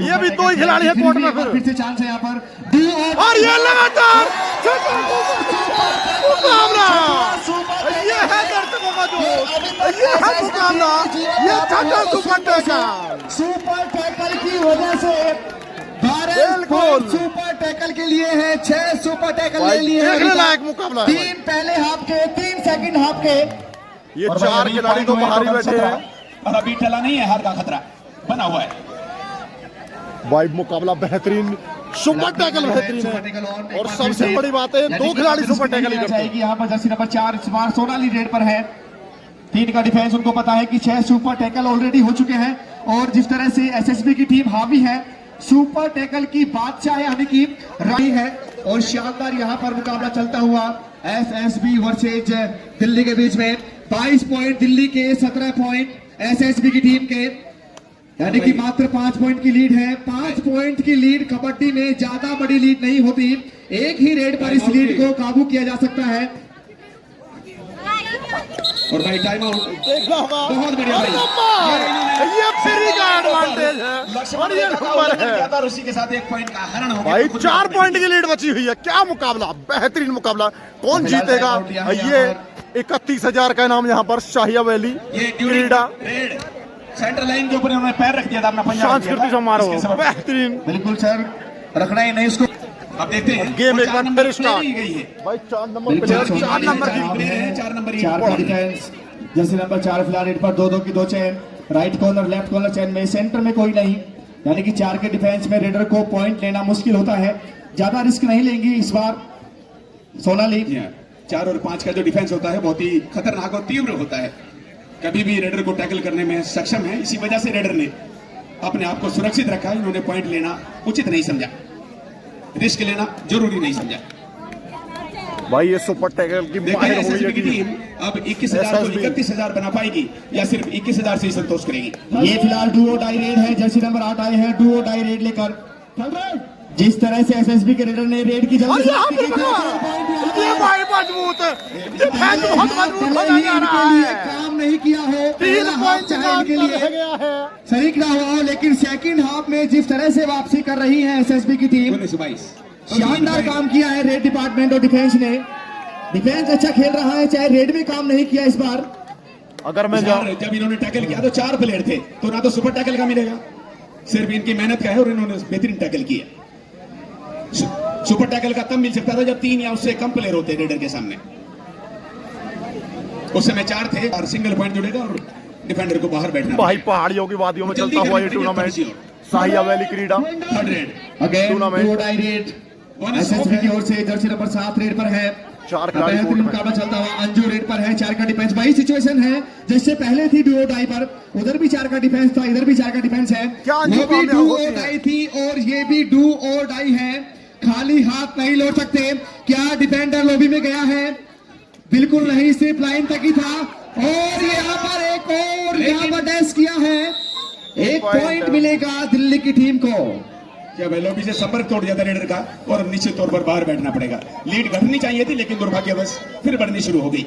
ये भी 2 ही खिलाड़ी है कोर्ट में। फिर से चांस है यहाँ पर और ये लगातार मुकाबला। ये है दर्शकों का जोश, ये है मुकाबला, ये 6ठा सुपर टैकल। सुपर टैकल की वजह से 12 बिल्कुल। सुपर टैकल के लिए है, 6 सुपर टैकल ले लिए हैं। देखने लायक मुकाबला है। 3 पहले हाफ के, 3 सेकंड हाफ के। ये 4 खिलाड़ी तो बाहर ही बैठे हैं और अभी टला नहीं है, हार का खतरा बना हुआ है। भाई मुकाबला बेहतरीन, सुपर टैकल बेहतरीन है। और सबसे बड़ी बात है 2 खिलाड़ी सुपर टैकल ही करते हैं। यहाँ पर जर्सी नंबर 4 इस बार सोनाली रेड पर है। 3 का डिफेंस, उनको पता है कि 6 सुपर टैकल ऑलरेडी हो चुके हैं। और जिस तरह से एसएसबी की टीम हावी है, सुपर टैकल की बादशाह यानी कि रानी है। और शानदार यहाँ पर मुकाबला चलता हुआ एसएसबी वर्सेज दिल्ली के बीच में। 22 पॉइंट दिल्ली के, 17 पॉइंट एसएसबी की टीम के, यानी कि मात्र 5 पॉइंट की लीड है। 5 पॉइंट की लीड कबड्डी में ज्यादा बड़ी लीड नहीं होती। एक ही रेड पर इस लीड को काबू किया जा सकता है। और भाई टाइम आउट देखना होगा। बहुत बढ़िया भाई। ये फ्री का एडवांटेज है और ये नंबर है। और उसी के साथ 1 पॉइंट का हरण हो गया। भाई 4 पॉइंट की लीड बची हुई है। क्या मुकाबला, बेहतरीन मुकाबला। कौन जीतेगा? ये 31,000 का नाम यहाँ पर शाहिया वैली क्रीडा रेड सेंटर लाइन के ऊपर उन्होंने पैर रख दिया था अपना पंजाब। सांस्कृतिक समारोह बेहतरीन। बिल्कुल सर, रखना ही नहीं इसको। अब देखते हैं गेम और एक चार बार नंबर फिर प्लेयर स्टार्ट। ही गई है। भाई 4 नंबर बिल्कुल, प्लेयर, 4 4 नंबर की प्लेयर है, 4 नंबर ही 4 का डिफेंस, जर्सी नंबर 4 फिलहाल रेड पर 2-2 की 2 chain, right corner left corner chain में, सेंटर में कोई नहीं, यानी कि 4 के डिफेंस में रेडर को पॉइंट लेना मुश्किल होता है, ज्यादा रिस्क नहीं लेंगी इस बार सोनाली। 4 और 5 का जो डिफेंस होता है बहुत ही खतरनाक और तीव्र होता है, कभी भी रेडर को टैकल करने में सक्षम है। इसी वजह से रेडर ने अपने आप को सुरक्षित रखा। इन्होंने पॉइंट लेना उचित नहीं समझा, रिस्क लेना जरूरी नहीं समझा। भाई ये सुपर टैकल की देखते हैं माहिर हो गई एसएसबी है की टीम। टीम अब 21,000 को 31,000 बना पाएगी या सिर्फ 21,000 से ही संतोष करेगी। ये फिलहाल डुओ डाई रेड है, जर्सी नंबर 8 आए हैं डुओ डाई रेड लेकर। जिस तरह से एसएसबी के रेडर ने रेड की और जल्दी यहाँ पर देखो, ये भाई मजबूत डिफेंस बहुत मजबूत होता जा रहा है। काम नहीं किया हो, 3 पॉइंट चाहे का इनके अंतर रह लिए गया है। शरीक ना हुआ हो, लेकिन सेकंड हाफ में जिस तरह से वापसी कर रही है एसएसबी की टीम, 19-22 शानदार काम किया है रेड डिपार्टमेंट और डिफेंस ने। डिफेंस अच्छा खेल रहा है, चाहे रेड में काम नहीं किया इस बार। अगर मैं जाऊं जब इन्होंने टैकल किया तो 4 प्लेयर थे, तो ना तो सुपर टैकल का मिलेगा, सिर्फ इनकी मेहनत का है और इन्होंने बेहतरीन टैकल किया। सुपर टैकल का तब मिल सकता था जब 3 या उससे कम प्लेयर होते रेडर के सामने। उस समय 4 थे और सिंगल पॉइंट जुड़ेगा और डिफेंडर को बाहर बैठना भाई पहाड़ियों की वादियों में चलता हुआ ये टूर्नामेंट साहिया वैली क्रीडा third raid again tournament. Do or die raid SSB की ओर से जर्सी नंबर 7 रेड पर है। 4 खिलाड़ी कोर्ट बेहतरीन में। मुकाबला चलता हुआ अंजू रेड पर है, 4 का डिफेंस। वही सिचुएशन है जैसे पहले थी डुओ डाई पर, उधर भी 4 का डिफेंस था, इधर भी 4 का डिफेंस है। क्या अंजू वो भी कामयाब डू होती और है? डाई थी और ये भी डू और डाई है, खाली हाथ नहीं लौट सकते। क्या डिफेंडर लॉबी में गया है? बिल्कुल नहीं, सिर्फ लाइन तक ही था। और यहाँ पर एक और यहाँ पर डैश किया है, एक पॉइंट मिलेगा दिल्ली की टीम को। क्या भाई लॉबी से संपर्क तोड़ जाता रेडर का और निश्चित तौर पर बाहर बैठना पड़ेगा। लीड घटनी चाहिए थी लेकिन दुर्भाग्यवश फिर बढ़नी शुरू हो गई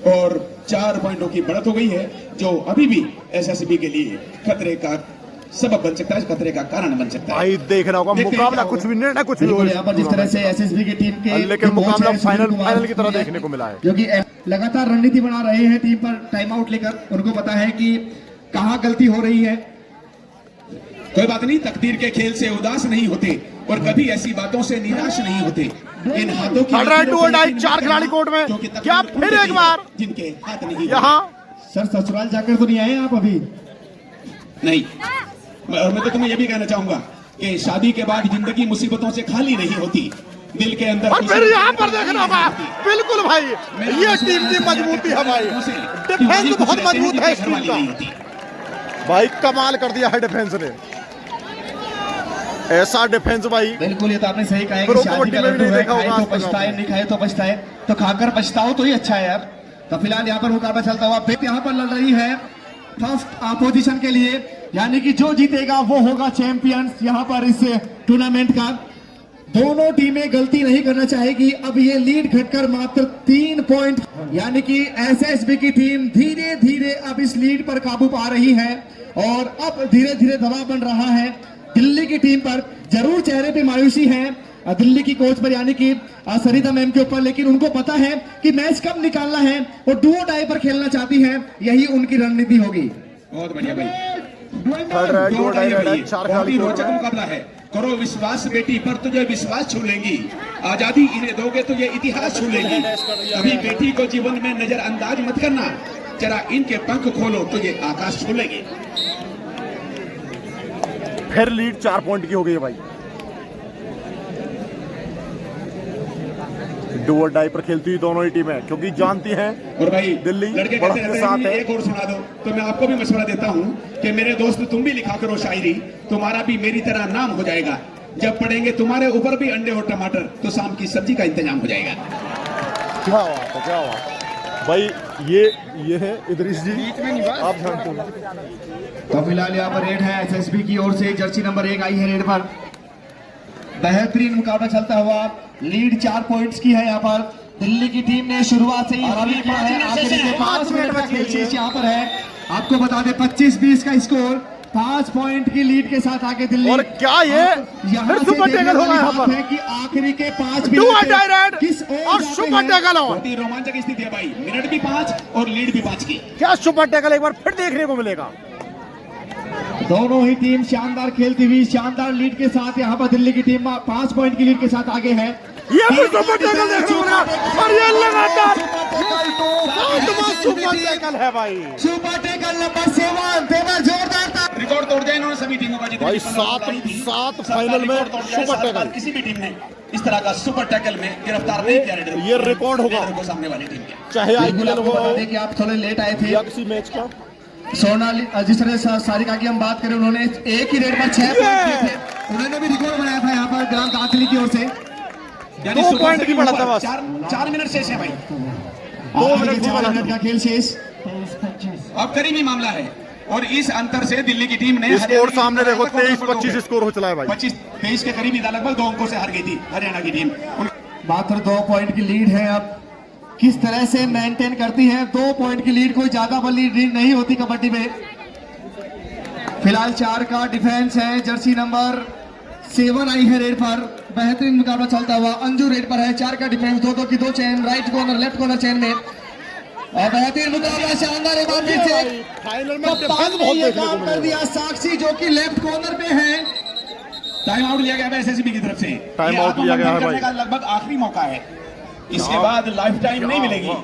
और 4 पॉइंटों की बढ़त हो गई है, जो अभी भी एसएसबी के लिए खतरे का सबब बन सकता है, खतरे का कारण बन सकता है। भाई देखना होगा, देखते हैं मुकाबला क्या कुछ भी निर्णय कुछ भी हो बिल्कुल यहाँ पर जिस तरह से एसएसबी की टीम के लेकिन जो कोच मुकाबला हैं, सुनील कुमार फाइनल की तरह जी, देखने को मिला है। जो कि लगातार रणनीति बना रहे हैं टीम पर टाइम आउट लेकर। उनको पता है कि कहाँ गलती हो रही है। कोई बात नहीं, तकदीर के खेल से उदास नहीं होते और कभी ऐसी बातों से निराश नहीं होते। इन हाथों की थर्ड राइट, लकीरों टू पे डाई, यकीन 4 करना, खिलाड़ी कोर्ट में। जो कि तकदीर क्या उल्ट फिर गई एक बार? जिनके हाथ नहीं यहाँ सर ससुराल जाकर तो नहीं आए आप अभी? नहीं। और मैं तो तुम्हें यह भी कहना चाहूंगा कि शादी के बाद जिंदगी मुसीबतों से खाली नहीं होती, दिल के अंदर और फिर यहाँ पर देखना होगा, बिल्कुल भाई ये टीम की मजबूती है भाई। डिफेंस बहुत मजबूत है इस टीम का भाई, कमाल कर दिया है डिफेंस ने। ऐसा डिफेंस भाई बिल्कुल, ये तो आपने सही कहा है प्रो कि शादी कबड्डी का में भी लड्डू नहीं है, देखा खाए होगा तो आज तक पछताए, आपने। नहीं खाए तो पछताए, तो खाकर पछताओ तो ही अच्छा है यार। तो फिलहाल यहाँ पर मुकाबला चलता हुआ फिर यहाँ पर लड़ रही है फर्स्ट पोजीशन के लिए, यानी कि जो जीतेगा वो होगा चैंपियंस यहाँ पर इस टूर्नामेंट का। दोनों टीमें गलती नहीं करना चाहेगी। अब ये लीड घटकर मात्र 3 पॉइंट, यानी कि एसएसबी की टीम धीरे धीरे अब इस लीड पर काबू पा रही है और अब धीरे धीरे दबाव बन रहा है दिल्ली की टीम पर। जरूर चेहरे पे मायूसी है दिल्ली की कोच पर, यानी कि सरिता मैम के ऊपर, लेकिन उनको पता है कि मैच कब निकालना है और डुओ डाई पर खेलना चाहती है, यही उनकी रणनीति होगी। बहुत बढ़िया भाई, third right, two die raid है, 4 बहुत खिलाड़ी ही कोर्ट रोचक में। मुकाबला है। करो विश्वास बेटी पर तुझे विश्वास छू लेंगी, आजादी इन्हें दोगे तो ये इतिहास छू लेंगी। कभी बेटी को जीवन में नजरअंदाज मत करना, जरा इनके पंख खोलो तो ये आकाश छू लेंगे। फिर लीड 4 पॉइंट की हो गई है भाई। डू और डाई पर खेलती हुई दोनों ही टीमें, क्योंकि जानती हैं और भाई दिल्ली लड़के बढ़त कहते के रहते साथ हैं है। एक और सुना दो, तो मैं आपको भी मशवरा देता हूँ कि मेरे दोस्त तुम भी लिखा करो शायरी, तुम्हारा भी मेरी तरह नाम हो जाएगा। जब पड़ेंगे तुम्हारे ऊपर भी अंडे और टमाटर तो शाम की सब्जी का इंतजाम हो जाएगा। क्या बात है, क्या बात है भाई। ये है इदरीस जी, आप जानते हैं। तो फिलहाल यहाँ पर रेड है एसएसबी की ओर से, जर्सी नंबर 1 आई है रेड पर। बेहतरीन मुकाबला चलता हुआ, लीड 4 पॉइंट्स की है यहाँ पर। दिल्ली की टीम ने शुरुआत से ही हावी किया है, आखिरी के 5 मिनट का खेल शेष यहाँ पर है। आपको बता दें 25-20 का स्कोर, 5 पॉइंट की लीड के साथ आगे दिल्ली। और क्या ये यहाँ फिर से सुपर देखने टैकल होगा वाली यहाँ बात पर। है कि आखिरी के 5 do or die minute red किस ओर और जाते सुपर हैं। टैकल हो। बहुत ही रोमांचक स्थिति है भाई, मिनट भी 5 और लीड भी 5 की। क्या सुपर टैकल एक बार फिर देखने को मिलेगा। दोनों ही टीम शानदार खेलती हुई शानदार लीड के साथ यहाँ पर दिल्ली की टीम 5 पॉइंट की लीड के साथ आगे है। ये भी सुपर टैकल देखने को मिला और ये लगातार सुपर टैकल है भाई। सुपर टैकल नंबर 7 तेवर जोरदार था। रिकॉर्ड तोड़ दिया इन्होंने सभी टीमों का जितनी भाई भी 15 सात फाइनल में रिकॉर्ड तोड़ दिया है। सुपर 7 बार टैकल, किसी भी टीम ने इस तरह का सुपर टैकल में गिरफ्तार नहीं किया रेडर ये रिकॉर्ड होगा। रेडर को सामने वाली टीम के। चाहे बिल्कुल आईपीएल आपको हो बता दें कि आप थोड़े लेट आए थे। या किसी मैच का। सोनाली जिस तरह सारिका की हम बात करें, उन्होंने एक ही रेड पर 6 पॉइंट किए थे। उन्होंने भी रिकॉर्ड बनाया था यहाँ पर ग्राम काकली की ओर से। यानी 2 सुपर पॉइंट से की भी बढ़त है ऊपर। बस। 4 मिनट शेष है भाई। 2 मिनट की 4 बढ़त मिनट का खेल शेष। अब करीबी मामला है और इस अंतर से दिल्ली की टीम ने स्कोर सामने देखो 23-25 स्कोर हो चला है भाई। 25-23 के करीब ही था, लगभग 2 अंकों से हार गई थी हरियाणा की टीम। मात्र 2 पॉइंट की लीड है। अब किस तरह से मेंटेन करती है 2 पॉइंट की लीड? कोई ज्यादा बड़ी लीड नहीं होती कबड्डी में। फिलहाल 4 का डिफेंस है। जर्सी नंबर 7 आई है रेड पर। बेहतरीन मुकाबला चलता हुआ। अंजू रेड पर है। 4 का डिफेंस, 2 की 2 chain, right corner left corner chain में। और बेहतरीन मुकाबला, शानदार एक बार फिर से फाइनल में कप्तान डिफेंस ने बहुत ये देखने को काम कर मिलेगा। दिया। साक्षी जो कि लेफ्ट कॉर्नर पे है। टाइम आउट लिया गया है एसएसबी की तरफ से। टाइम ये आउट लिया गया है आत्ममंथन भाई। करने का लगभग आखिरी मौका है। इसके बाद लाइफ टाइम नहीं मिलेगी।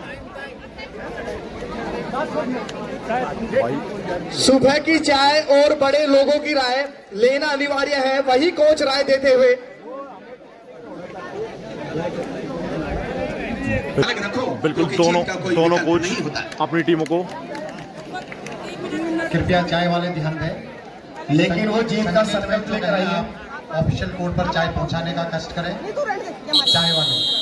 सुबह की चाय और बड़े लोगों की राय लेना अनिवार्य है, वही कोच राय देते हुए। अलग रखो, बिल्कुल क्योंकि दोनों जीत का कोई दोनों विकल्प कोच नहीं होता। अपनी टीमों को कृपया चाय वाले ध्यान दें, लेकिन वो जीत का सर्टिफिकेट लेकर आइए। ऑफिशियल कोड पर चाय पहुंचाने का कष्ट करें चाय वाले।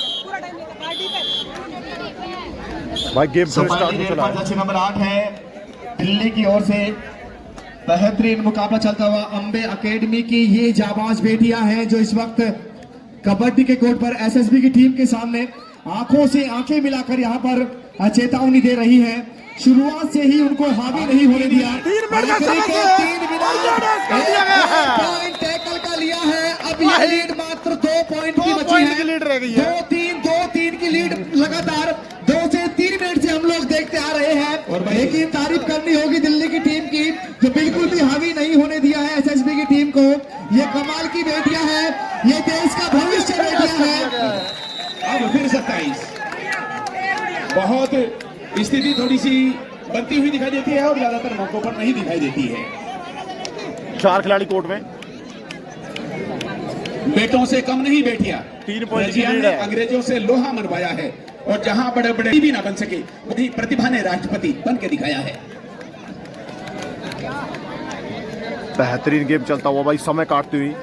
भाई गेम फिर स्टार्ट हो चला है। जर्सी नंबर 8 है दिल्ली की ओर से। बेहतरीन मुकाबला चलता हुआ। अंबे एकेडमी की ये जाबाज बेटियां हैं जो इस वक्त कबड्डी के कोर्ट पर एसएसबी की टीम के सामने आंखों से आंखें मिलाकर यहाँ पर चेतावनी दे रही है। शुरुआत से ही उनको हावी नहीं होने दिया। 3 मिनट का समय से और ये डैश कर दिया गया है। पॉइंट टैकल का लिया है। अब ये लीड मात्र 2 पॉइंट की 2 बची पॉइंट है। की लीड रह गई है। 2-3 की लीड लगातार 2 से 3 मिनट से हम लोग देखते आ रहे हैं। लेकिन तारीफ करनी होगी दिल्ली की टीम की जो बिल्कुल भी हावी नहीं होने दिया है एसएसबी की टीम को। ये कमाल की बेटियां हैं, ये देश का भविष्य बेटियां हैं। अब फिर 27 बहुत स्थिति थोड़ी सी बनती हुई दिखाई देती है और ज्यादातर मौकों पर नहीं दिखाई देती है। 4 खिलाड़ी कोर्ट में। बेटों से कम नहीं बेटियां। 3 पॉइंट की रजिया लीड ने है। अंग्रेजों से लोहा मनवाया है और जहां बड़े बड़े भी ना बन सके वहीं प्रतिभा ने राष्ट्रपति बन के दिखाया है। बेहतरीन गेम चलता हुआ भाई, समय काटती हुई।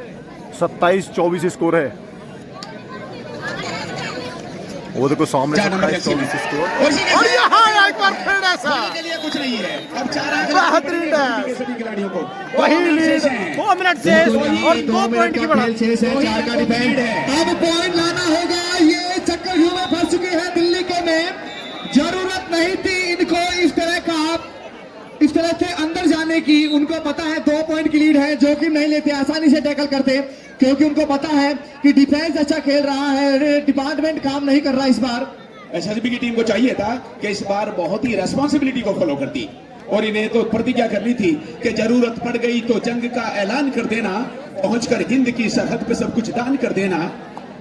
27-24 स्कोर है। वो देखो सामने 27-24 स्कोर। और यहाँ एक बार फिर ऐसा के लिए कुछ नहीं है। अब 4 बेहतरीन है। सभी खिलाड़ियों को वही लीड 2 मिनट से और 2 पॉइंट की बढ़त। 4 का डिफेंड है। अब पॉइंट लाना होगा। ये चक्करव्यूह में फंस चुके हैं दिल्ली के में। जरूरत नहीं थी इनको इस तरह से अंदर जाने की। उनको पता है 2 पॉइंट की लीड है, जोखिम नहीं लेते, आसानी से टैकल करते, क्योंकि उनको पता है कि डिफेंस अच्छा खेल रहा है। डिपार्टमेंट काम नहीं कर रहा इस बार। एसएसबी की टीम को चाहिए था कि इस बार बहुत ही रेस्पॉन्सिबिलिटी को फॉलो करती और इन्हें तो प्रतिज्ञा करनी थी कि जरूरत पड़ गई तो जंग का ऐलान कर देना, पहुंचकर हिंद की सरहद पे सब कुछ दान कर देना।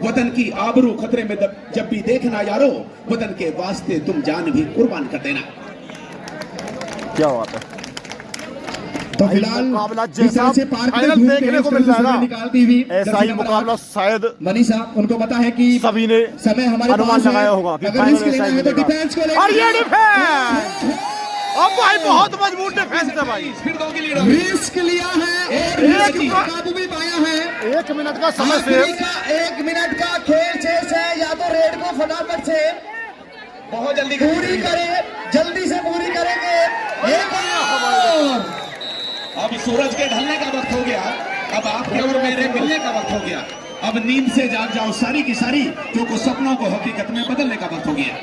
वतन की आबरू खतरे में जब भी देखना यारो, वतन के वास्ते तुम जान भी कुर्बान कर देना। क्या बात है। तो फिलहाल मुकाबला जिस तरह से जैसा पार्क में फाइनल घूमते हैं, देखने इस को तरह मिल से रहा है समय ना, निकालती हुई ऐसा ही मुकाबला शायद मनीषा उनको पता है कि सभी ने समय हमारे अनुमान पास है। लगाया होगा कि अगर फाइनल रिस्क ऐसा लेना ही है तो मिलेगा। डिफेंस को और ये डिफेंस अब भाई बहुत मजबूत डिफेंस है भाई। फिर 2 की लीड होगी। रिस्क लिया है और एक रिस्क पर काबू भी पाया है। 1 मिनट का समय से आखिरी का 1 मिनट का खेल शेष है। या तो रेड को फटाफट से बहुत जल्दी पूरी करे, जल्दी से पूरी करेंगे। एक और अब सूरज के ढलने का वक्त हो गया। अब आपके और मेरे मिलने का वक्त हो गया। अब नींद से जाग जाओ सारी की सारी, क्योंकि सपनों को हकीकत में बदलने का वक्त हो गया।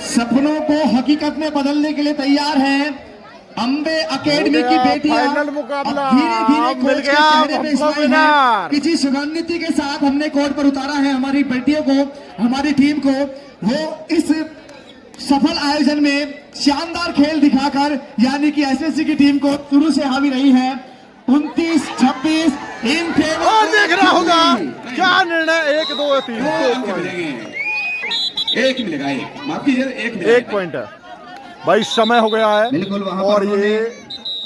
सपनों को हकीकत में बदलने के लिए तैयार हैं अंबे एकेडमी की बेटियां। फाइनल मुकाबला धीरे-धीरे मिल कोच के गया चेहरे पे हमको स्माइल है विनर। कि जिस रणनीति के साथ हमने कोर्ट पर उतारा है हमारी बेटियों को, हमारी टीम को, वो इस सफल आयोजन में शानदार खेल दिखाकर यानी कि एसएससी की टीम को शुरू से हावी रही है 29-26 इन फेवर। और देख रहा होगा क्या निर्णय 1 2 3 अंक मिलेंगे, एक मिलेगा, एक माफ कीजिए, एक मिलेगा। 1 पॉइंट है भाई, समय हो गया है। बिल्कुल वहां और पर ये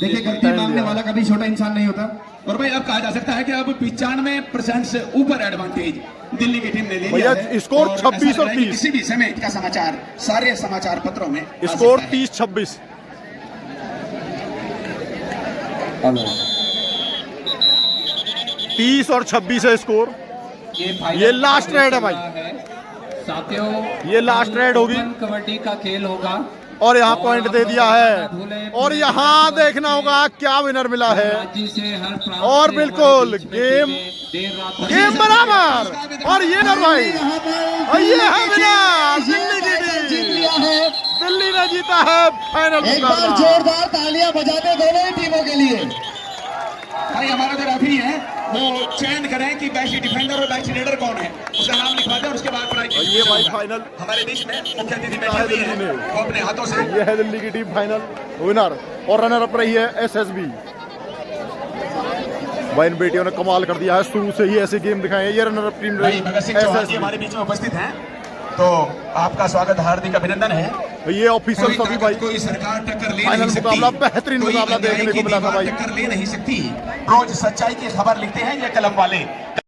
देखिए गलती मांगने वाला कभी छोटा इंसान नहीं होता। और भाई अब कहा जा सकता है कि अब 95% से ऊपर एडवांटेज दिल्ली की टीम ने ले भैया, लिया है। स्कोर और 26 ऐसा और लग रहा है कि 30 किसी भी समय का समाचार सारे समाचार पत्रों में आ स्कोर सकता है। 30-26। तीस और 26 है स्कोर। ये लास्ट रेड है भाई, साथियों ये लास्ट रेड होगी कबड्डी का खेल होगा और यहाँ पॉइंट दे दिया है। और यहाँ देखना होगा क्या विनर मिला है। राज्य से हर प्रांत और से बिल्कुल हमारे बीच में गेम देर रात गेम बराबर। और ये ना भाई, और ये है विनर, दिल्ली की जीत टीम। लिया है। दिल्ली ने जीता है फाइनल एक बार मुकाबला। जोरदार तालियां बजाते दोनों ही टीमों के लिए। भाई हमारा जो रेफरी है वो चयन करें कि बेस्ट डिफेंडर और बेस्ट रेडर कौन है, उसका नाम लिखवा दें, उसके बाद प्राइज और ये भाई फाइनल, हमारे बीच में मुख्य अतिथि बैठे है हुए दिल्ली हैं, में। वो अपने हाथों से ये है दिल्ली की टीम फाइनल विनर। और रनर अप रही है एसएसबी। भाई इन बेटियों ने कमाल कर दिया है, शुरू से ही ऐसे गेम दिखाए हैं। ये रनर अप टीम भाई रही भगत सिंह चौहान जी एसएसबी। हमारे बीच में उपस्थित हैं, तो आपका स्वागत, हार्दिक अभिनंदन है। ये ऑफिशियल कोई सभी ताकत, भाई कोई सरकार टक्कर ले फाइनल नहीं सकती, मुकाबला, बेहतरीन कोई मुकाबला अन्याय देखने की को मिला था दीवार भाई। टक्कर ले नहीं सकती। रोज सच्चाई की खबर लिखते हैं ये कलम वाले।